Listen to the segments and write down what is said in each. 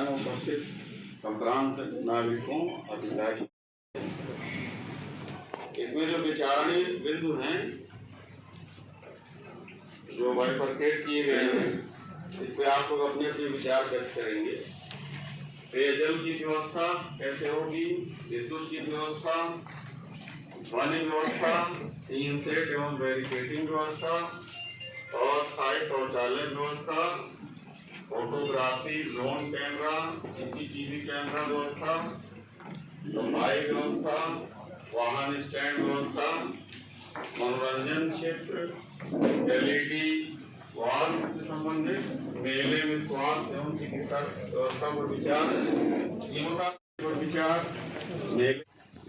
उपस्थित संक्रांत नागरिकों अधिकारी, इसमें जो विचारणीय बिंदु हैं जो बाइफरकेट किए गए हैं, इस पे आप लोग अपने अपने विचार व्यक्त करेंगे। पेयजल की व्यवस्था कैसे होगी, विद्युत की व्यवस्था, ध्वनि व्यवस्था, 3 सेट एवं बैरिकेडिंग व्यवस्था और स्थायी शौचालय व्यवस्था, photography, drone camera, CCTV camera व्यवस्था, सफाई व्यवस्था, वाहन स्टैंड व्यवस्था, मनोरंजन क्षेत्र, LED वॉल से संबंधित, मेले में स्वास्थ्य एवं चिकित्सा व्यवस्था पर विचार, कीमत पर विचार,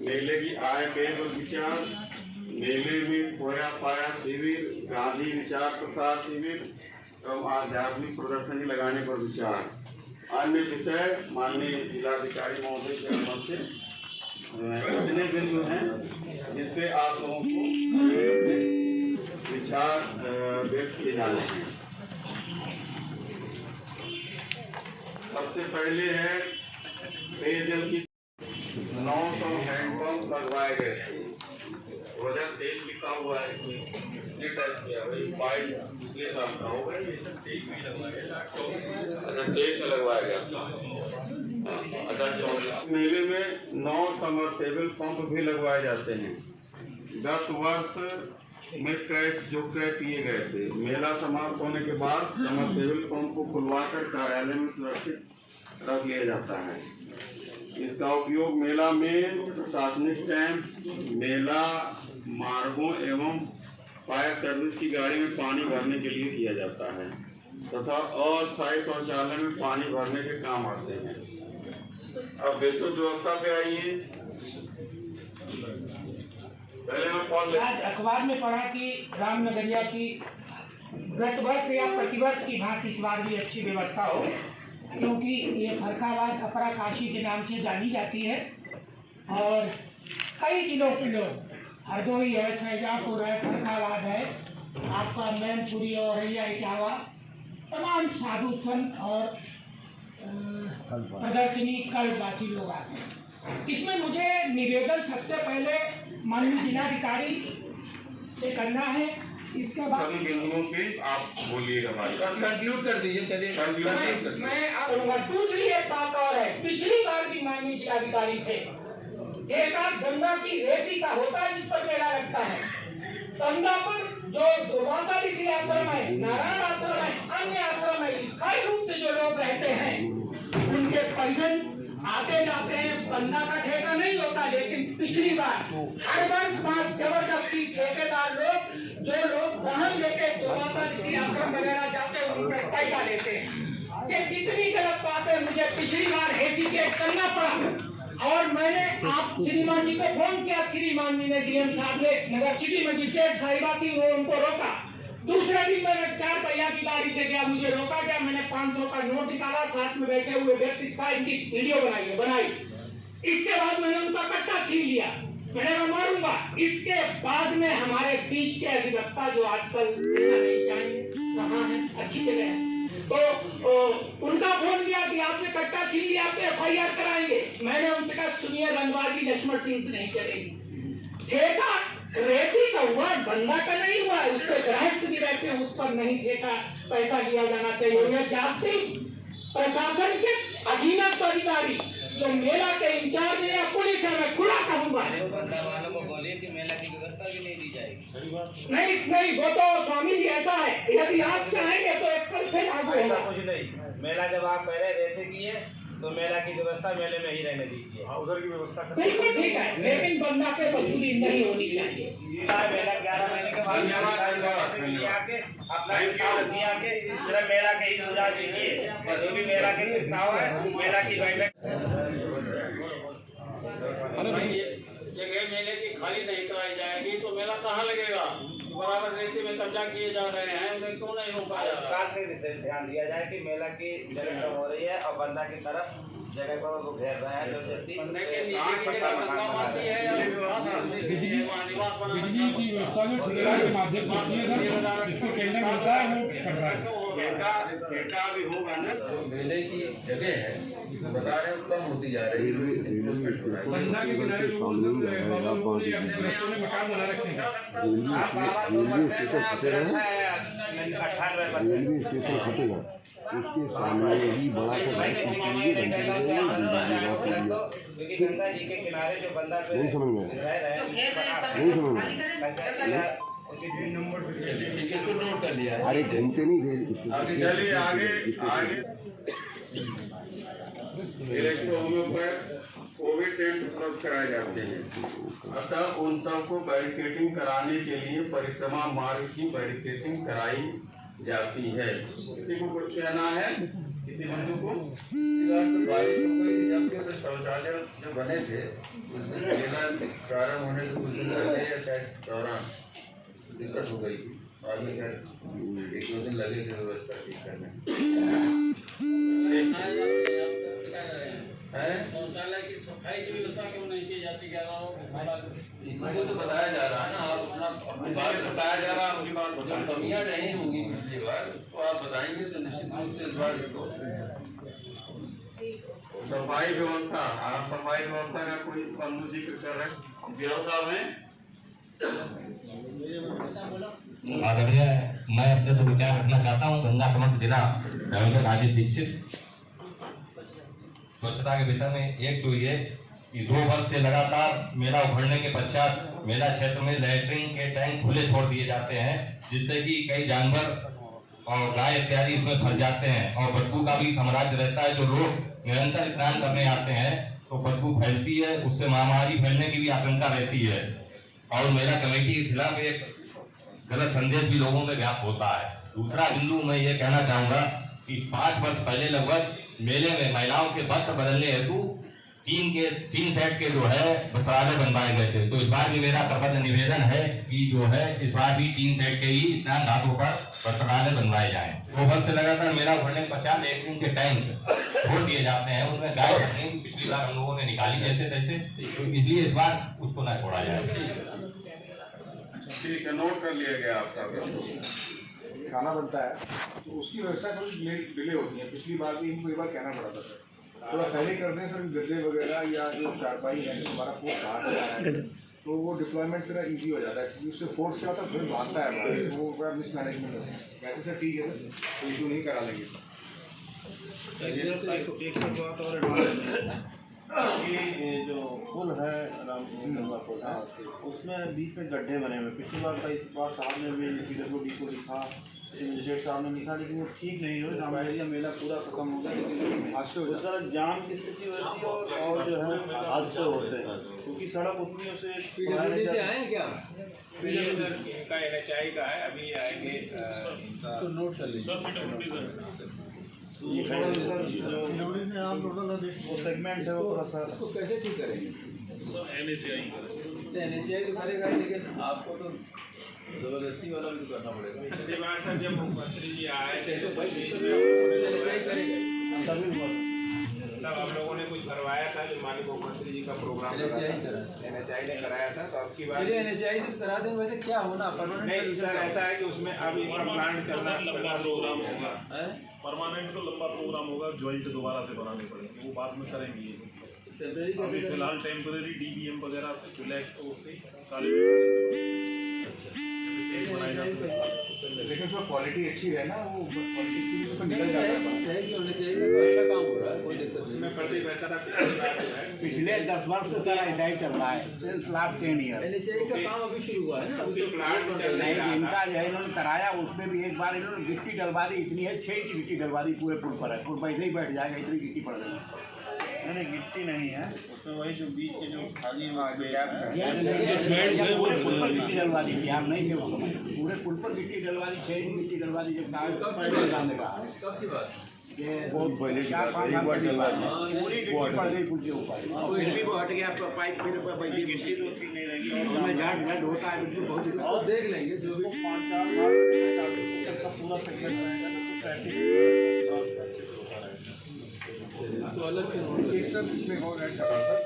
मेले की आय व्यय पर विचार, मेले में खोया पाया शिविर, गांधी विचार प्रसार शिविर एवं आध्यात्मिक प्रदर्शनी लगाने पर विचार। अन्य विषय माननीय जिलाधिकारी महोदय के अनुमति से इतने बिंदु हैं जिसपे आप लोगों को विचार व्यक्त किए जाने हैं। सबसे पहले है पेयजल की 900 हैंडपंप लगवाए गए थे। 2023 लिखा हुआ है, टाइप किया भाई 22 पिछले साल का होगा, ये सब 23 में लगवाया गया। अच्छा 23 में लगवाया गया था। अच्छा 24 मेले में 9 समरसेबल पंप भी लगवाए जाते हैं। 10 वर्ष में क्रय किए गए थे। मेला समाप्त होने के बाद समरसेबल पंप को खुलवाकर कार्यालय में सुरक्षित रख लिया जाता है। इसका उपयोग मेला में प्रशासनिक कैंप, मेला मार्गों एवं फायर सर्विस की गाड़ी में पानी भरने के लिए किया जाता है तथा अस्थायी शौचालय में पानी भरने के काम आते हैं। अब विद्युत व्यवस्था पे आइए। पहले मैं आज अखबार में पढ़ा कि रामनगरिया की गत वर्ष या प्रतिवर्ष की भांति इस बार भी अच्छी व्यवस्था हो, क्योंकि ये फरखाबाद अपरा काशी के नाम से जानी जाती है और कई जिलों के लोग, हरदोई है, शाहजहाँपुर है, फरखाबाद है, आपका मैनपुरी और रैया इटावा, तमाम साधु संत और प्रदर्शनी कल्पवासी लोग आते हैं। इसमें मुझे निवेदन सबसे पहले माननीय जिलाधिकारी से करना है। इसके बाद बिंदुओं पे आप बोलिएगा भाई, कंक्लूड कर दीजिए। चलिए मैं आपको दूसरी एक बात और है, पिछली बार भी माननीय जिलाधिकारी थे, एक आध गंगा की रेती का होता है जिस पर मेला लगता है। गंगा पर जो दुर्वासा ऋषि आश्रम है, नारायण आश्रम है, अन्य आश्रम है, स्थायी रूप से जो लोग रहते हैं उनके परिजन आते जाते हैं। गंगा का ठेका नहीं होता, लेकिन पिछली बार हर वर्ष जबरदस्ती ठेकेदार लोग, जो लोग वाहन लेके दुर्वासा ऋषि आश्रम वगैरह जाते हैं उनसे पैसा लेते हैं। ये कितनी गलत बात है, मुझे पिछली बार हेजिटेट करना पड़ा और मैंने आप श्रीमान जी को फोन किया। श्रीमान जी ने, डीएम साहब ने, नगर सिटी मजिस्ट्रेट साहिबा थी, वो उनको रोका। दूसरे दिन मैंने 4 पहिया की गाड़ी से गया, मुझे रोका गया। मैंने 500 का नोट निकाला, साथ में बैठे हुए व्यक्ति इनकी वीडियो बनाई। इसके बाद मैंने उनका कट्टा छीन लिया, मैंने मैं मारूंगा। इसके बाद में हमारे बीच के अधिवक्ता जो आजकल कहाँ है, अच्छी जगह है, तो उनका फोन किया कि आपने कट्टा छीन लिया, आपने FIR कराएंगे। मैंने उनसे कहा सुनिए, रंगबाजी लक्ष्मण सिंह से नहीं चलेगी। ठेका रेती का हुआ, बंदा का नहीं हुआ, उस पर गृहस्थ भी रहते हैं, उस पर नहीं ठेका पैसा लिया जाना चाहिए। यह जाति प्रशासन के अधीनस्थ अधिकारी जो मेला के इंचार्ज है या पुलिस है, मैं खुला कहूँगा, वालों को बोलिए कि मेला की व्यवस्था भी नहीं दी जाएगी। नहीं, वो तो स्वामी जी ऐसा है, यदि आप चाहेंगे तो एक कल से लागू होगा। कुछ नहीं, मेला जब आप कह रहे रहते की है तो मेला की व्यवस्था मेले में ही रहने दीजिए। उधर की व्यवस्था बिल्कुल ठीक है, लेकिन बंदा पे वसूली नहीं होनी चाहिए। मेला 11 महीने के बाद सिर्फ मेला के ही सुझाव दीजिए, जो भी मेला के प्रस्ताव है, मेला की बैठक। मेले की खाली नहीं कराई जाएगी तो मेला कहाँ लगेगा? बराबर रेती में कब्जा किए जा रहे हैं, उन्हें क्यों नहीं हो पाया? सरकार के विशेष ध्यान दिया जाए कि मेला की जगह कम हो रही है और बंदा की तरफ जगह को वो घेर रहे हैं जो जल्दी बिजली की व्यवस्था जो ठेकेदार के माध्यम से की है सर, जिसको टेंडर मिलता है वो कर रहा है। ठेका भी होगा ना, मेले की जगह है बता रहे हैं कम होती जा रही है। गंगा के किनारे लोगों ने अपने रस्तों में मकान बना रखे हैं। रेलवे स्टेशन फटेगा उसके सामने ही बड़ा सा क्योंकि गंगा जी के किनारे जो बंदा पे नहीं समझ में रह रहे हैं नहीं समझ में इसको नोट कर लिया। अरे घंटे नहीं थे आगे चलिए, आगे इलेक्ट्रोहोमोपैथ कोविड टेस्ट उपलब्ध कराए जाते हैं। अतः उन सबको बैरिकेडिंग कराने के लिए परिक्रमा मार्ग की बैरिकेडिंग कराई जाती है। किसी को कुछ कहना है? किसी बंधु को? शौचालय जो बने थे उस दिन मेला प्रारंभ होने से कुछ दिन पहले या शायद दौरान दिक्कत हो गई थी। आगे क्या 1-2 दिन लगे थे व्यवस्था ठीक करने। शौचालय की सफाई की व्यवस्था क्यों नहीं की जाती? इसको तो बताया जा रहा है ना, आप अपनी बात बताया जा रहा है, उनकी बात जो कमियां रही होंगी पिछली बार तो आप बताएंगे तो निश्चित रूप से इस बार इसको सफाई व्यवस्था। आप सफाई व्यवस्था का कोई बंधु जिक्र कर रहे व्यवस्था में आदरणीय, मैं अपने तो विचार रखना चाहता हूँ। गंगा समग्र जिला रविंद्र राजीव दीक्षित स्वच्छता के विषय में एक तो ये कि 2 वर्ष से लगातार मेला उभरने के पश्चात मेला क्षेत्र में लैट्रिन के टैंक खुले छोड़ दिए जाते हैं, जिससे कि कई जानवर और गाय इत्यादि इसमें फंस जाते हैं और बदबू का भी साम्राज्य रहता है। जो लोग निरंतर स्नान करने आते हैं तो बदबू फैलती है, उससे महामारी फैलने की भी आशंका रहती है और मेला कमेटी के खिलाफ एक गलत संदेश भी लोगों में व्याप्त होता है। दूसरा बिंदु मैं ये कहना चाहूंगा कि 5 वर्ष पहले लगभग मेले में महिलाओं के वस्त्र बदलने हेतु 3 सेट के जो है वस्त्रालय बनवाए गए थे। तो इस बार भी मेरा प्रबद्ध निवेदन है कि जो है इस बार भी 3 सेट के ही स्नान घाटों पर वस्त्रालय बनवाए जाएं। 2 वर्ष से लगातार मेला उभरने के पश्चात लैट्रिन के टैंक छोड़ दिए जाते हैं, उनमें गाय पिछली बार हम लोगों ने निकाली जैसे तैसे, तो इसलिए इस बार उसको न छोड़ा जाए। ठीक है, नोट कर लिया गया आपका। खाना बनता है तो उसकी व्यवस्था थोड़ी डिले होती है। पिछली बार भी इनको एक बार कहना पड़ा था सर, थोड़ा पहले कर दें सर, गद्दे वगैरह या जो चारपाई है हमारा फोर्स बाहर से आया है तो वो डिप्लॉयमेंट थोड़ा ईजी हो जाता है, क्योंकि उससे फोर्स क्या होता है फिर भागता है बाहर, तो वो बड़ा मिसमैनेजमेंट होता है। वैसे सर ठीक है सर, तो इशू नहीं करा लेंगे। ये जो पुल है रामगंगा पुल है उसमें बीच में गड्ढे बने हुए। पिछली बार का इस बार साहब ने भी PWD को लिखा, मजिस्ट्रेट साहब ने लिखा, लेकिन वो ठीक नहीं हुआ। रामगंगा मेला पूरा खत्म हो गया, लेकिन उस तरह जाम की स्थिति होती है और जो है हादसे होते हैं क्योंकि सड़क उतनी उसे आए क्या का NHI का है, अभी आएंगे तो नोट कर लीजिए। ये जो आप टोटल वो सेगमेंट है वो थोड़ा सा उसको कैसे ठीक करेंगे? NHI तो करेगा, लेकिन आपको तो जबरदस्ती वाला भी करना पड़ेगा। पिछली बार सर जब मुख्यमंत्री जी आए थे तब हम लोगों ने कुछ करवाया था, जो माननीय मुख्यमंत्री जी का प्रोग्राम NHI ने कराया था। तो अब की बार NHI से करा दें। वैसे क्या होना परमानेंट सर ऐसा है कि उसमें अब एक प्लांट चलना लंबा प्रोग्राम होगा, परमानेंट तो लंबा प्रोग्राम होगा, ज्वाइंट दोबारा से बनाने पड़ेंगे, वो बाद में करेंगे। अभी फिलहाल टेम्पररी DBM वगैरह से रिलैक्स तो उससे लेकिन उसमें क्वालिटी अच्छी है ना, वो क्वालिटी तो निकल जाता है। अच्छा काम हो रहा है, कोई दिक्कत नहीं। मैं प्रति पैसा पिछले 10 वर्ष से सारा ऐसा ही चल रहा है, सिर्फ लास्ट 10 ईयर। NHI का काम अभी शुरू हुआ है ना, नहीं इनका जो है इन्होंने कराया, उसमें भी एक बार इन्होंने गिट्टी डलवा दी, इतनी है 6 इंच गिट्टी डलवा दी पूरे पुल पर है, पुल पर ऐसे ही बैठ जाएगा, इतनी गिट्टी पड़ गई। नहीं गिट्टी नहीं है उसमें, वही जो बीच के जो खाली पूरे पुल पर गिट्टी डलवा दी थी, आप नहीं थे वो समय, पूरे पुल पर गिट्टी डलवा दी, 6 इंच गिट्टी डलवा दी। जब कब की बात? बहुत पहले की बात है, एक बार डलवा दी वो हट गई पुल के ऊपर। फिर भी वो हट गया पाइप फिर होता है बहुत देख लेंगे जो भी 5-4 बार का पूरा सेगमेंट रहेगा तो ट्रैफिक तो अलग से एक सर इसमें और ऐड कर रहा सर,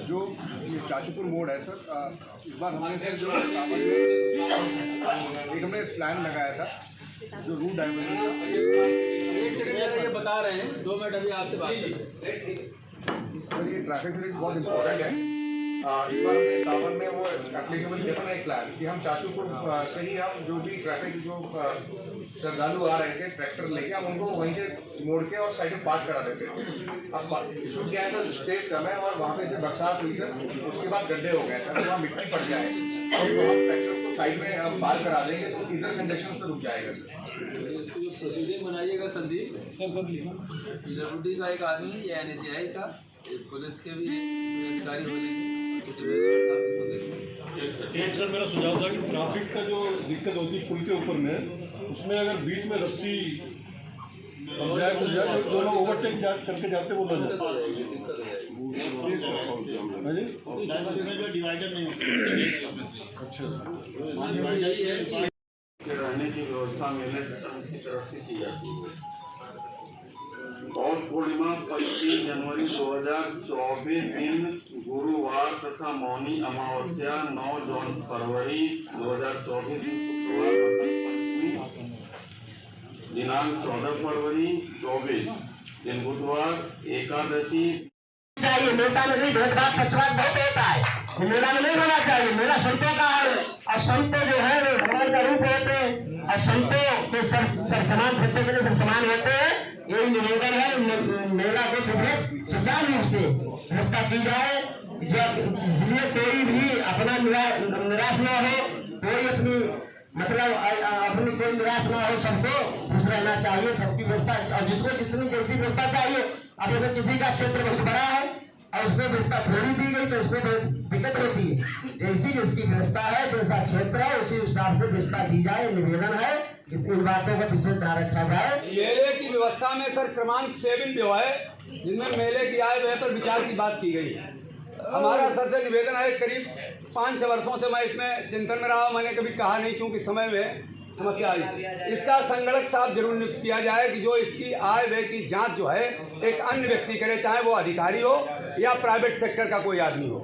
जो ये चाचूपुर मोड़ है सर, इस बार हमने सर जो एक हमने प्लान लगाया था जो रूट डाइवर्जन का। एक सेकंड ये बता रहे हैं, 2 मिनट अभी आपसे बात करते हैं। सर ये ट्रैफिक रूट बहुत इंपॉर्टेंट है। इस बार हमने सावन में वो एप्लीकेबल किया था एक प्लान कि हम चाचूपुर से ही आप जो भी ट्रैफिक जो श्रद्धालु आ रहे थे ट्रैक्टर लेके हम उनको वहीं से मोड़ के और साइड में पार्क करा देते थे। अब इशू क्या है तो स्पेस कम है और वहाँ पे से बरसात हुई सर, उसके बाद गड्ढे हो गए सर, वहाँ मिट्टी पड़ जाए और तो हम ट्रैक्टर को साइड में पार्क करा देंगे तो इधर कंजेशन से रुक जाएगा सर। इसकी जो प्रोसीडिंग बनाइएगा संदीप पीडब्ल्यूडी का एक आदमी या NHAI का पुलिस के भी अधिकारी होने एक सर मेरा सुझाव था कि ट्रैफिक का जो दिक्कत होती है पुल के ऊपर में, उसमें अगर बीच में रस्सी जाए तो दोनों ओवरटेक करके जाते वो लोग डिवाइडर नहीं होता। अच्छा रहने की व्यवस्था मेले संघ की तरफ से की जाती है। पौष पूर्णिमा 25 जनवरी 2024 दिन गुरुवार तथा मौनी अमावस्या 9 फरवरी 2024 दिन शुक्रवार वसंत पंचमी दिनांक 14 फरवरी 24 दिन बुधवार एकादशी चाहिए। नेता में नहीं भेदभाव पक्षपात बहुत होता है, मेला में नहीं होना चाहिए। मेला संतों का है और संत जो है भगवान का रूप होते हैं और संतों के सब समान, संतों के लिए सब समान होते हैं। यही निवेदन है, मेला को सुचारू रूप से व्यवस्था की जाए, इसलिए कोई भी अपना निराश न हो, कोई अपनी मतलब अपनी कोई निराश न हो, सबको खुश रहना चाहिए, सबकी व्यवस्था और जिसको जितनी जैसी व्यवस्था चाहिए। अब अगर किसी का क्षेत्र बहुत बड़ा है और उसमें व्यवस्था थोड़ी दी गई तो उसमें दिक्कत होती है। जैसी जिसकी व्यवस्था है, जैसा क्षेत्र है, उसी हिसाब से व्यवस्था दी जाए। निवेदन है इन बातों का विशेष ध्यान रखा जाए। मेले की व्यवस्था में सर क्रमांक 7 जो है, जिनमें मेले की आय व्यय पर विचार की बात की गई है। हमारा सर से निवेदन है, करीब 5-6 वर्षों से मैं इसमें चिंतन में रहा, मैंने कभी कहा नहीं क्योंकि समय में समस्या आई। इसका संगणक साहब जरूर नियुक्त किया जाए कि जो इसकी आय व्यय की जांच जो है एक अन्य व्यक्ति करे, चाहे वो अधिकारी हो या प्राइवेट सेक्टर का कोई आदमी हो।